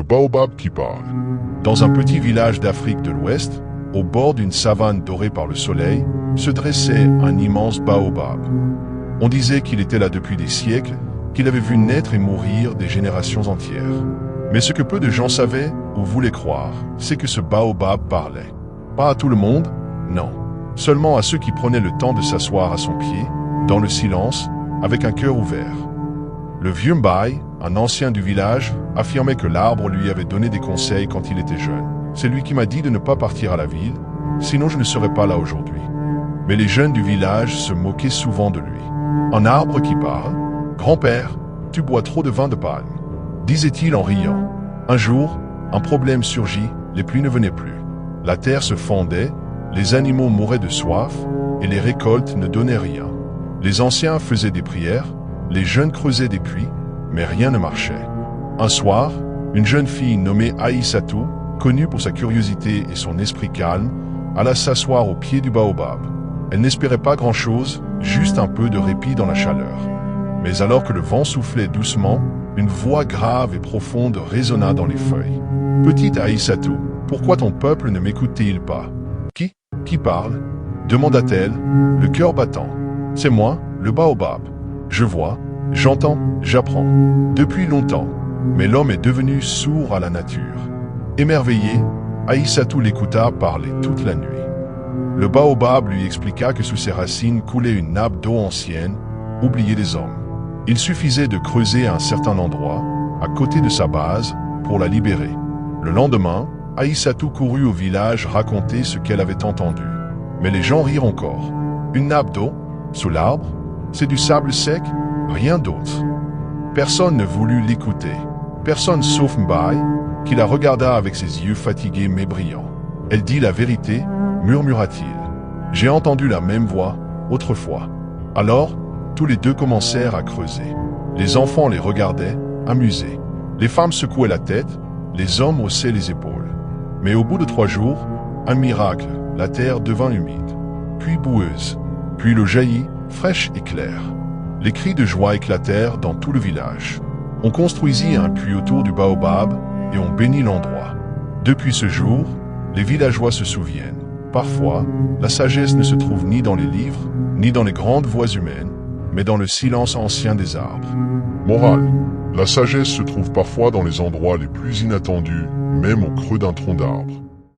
baobab qui parle. Dans un petit village d'Afrique de l'Ouest, au bord d'une savane dorée par le soleil, se dressait un immense baobab. On disait qu'il était là depuis des siècles, qu'il avait vu naître et mourir des générations entières. Mais ce que peu de gens savaient ou voulaient croire, c'est que ce baobab parlait. Pas à tout le monde, non. Seulement à ceux qui prenaient le temps de s'asseoir à son pied, dans le silence, avec un cœur ouvert. Le vieux Mbaye, un ancien du village, affirmait que l'arbre lui avait donné des conseils quand il était jeune. C'est lui qui m'a dit de ne pas partir à la ville, sinon je ne serais pas là aujourd'hui. Mais les jeunes du village se moquaient souvent de lui. Un arbre qui parle. Grand-père, tu bois trop de vin de palme, disait-il en riant. Un jour, un problème surgit, les pluies ne venaient plus. La terre se fondait, les animaux mouraient de soif, et les récoltes ne donnaient rien. Les anciens faisaient des prières, les jeunes creusaient des puits, mais rien ne marchait. Un soir, une jeune fille nommée Aïssatou, connue pour sa curiosité et son esprit calme, alla s'asseoir au pied du baobab. Elle n'espérait pas grand-chose, juste un peu de répit dans la chaleur. Mais alors que le vent soufflait doucement, une voix grave et profonde résonna dans les feuilles. « Petite Aïssatou, pourquoi ton peuple ne m'écoute-t-il pas ?»« Qui parle ?» demanda-t-elle, le cœur battant. « C'est moi, le baobab. Je vois, j'entends, j'apprends. Depuis longtemps. Mais l'homme est devenu sourd à la nature. » Émerveillée, Aïssatou l'écouta parler toute la nuit. Le baobab lui expliqua que sous ses racines coulait une nappe d'eau ancienne, oubliée des hommes. Il suffisait de creuser à un certain endroit, à côté de sa base, pour la libérer. Le lendemain, Aïssatou courut au village raconter ce qu'elle avait entendu. Mais les gens rirent encore. Une nappe d'eau, sous l'arbre, c'est du sable sec, rien d'autre. Personne ne voulut l'écouter. Personne sauf Mbaye, qui la regarda avec ses yeux fatigués mais brillants. Elle dit la vérité, murmura-t-il. J'ai entendu la même voix, autrefois. Alors, tous les deux commencèrent à creuser. Les enfants les regardaient, amusés. Les femmes secouaient la tête, les hommes haussaient les épaules. Mais au bout de 3 jours, un miracle, la terre devint humide, puis boueuse, puis l'eau jaillit, fraîche et claire. Les cris de joie éclatèrent dans tout le village. On construisit un puits autour du baobab et on bénit l'endroit. Depuis ce jour, les villageois se souviennent. Parfois, la sagesse ne se trouve ni dans les livres, ni dans les grandes voix humaines, mais dans le silence ancien des arbres. Morale. La sagesse se trouve parfois dans les endroits les plus inattendus, même au creux d'un tronc d'arbre.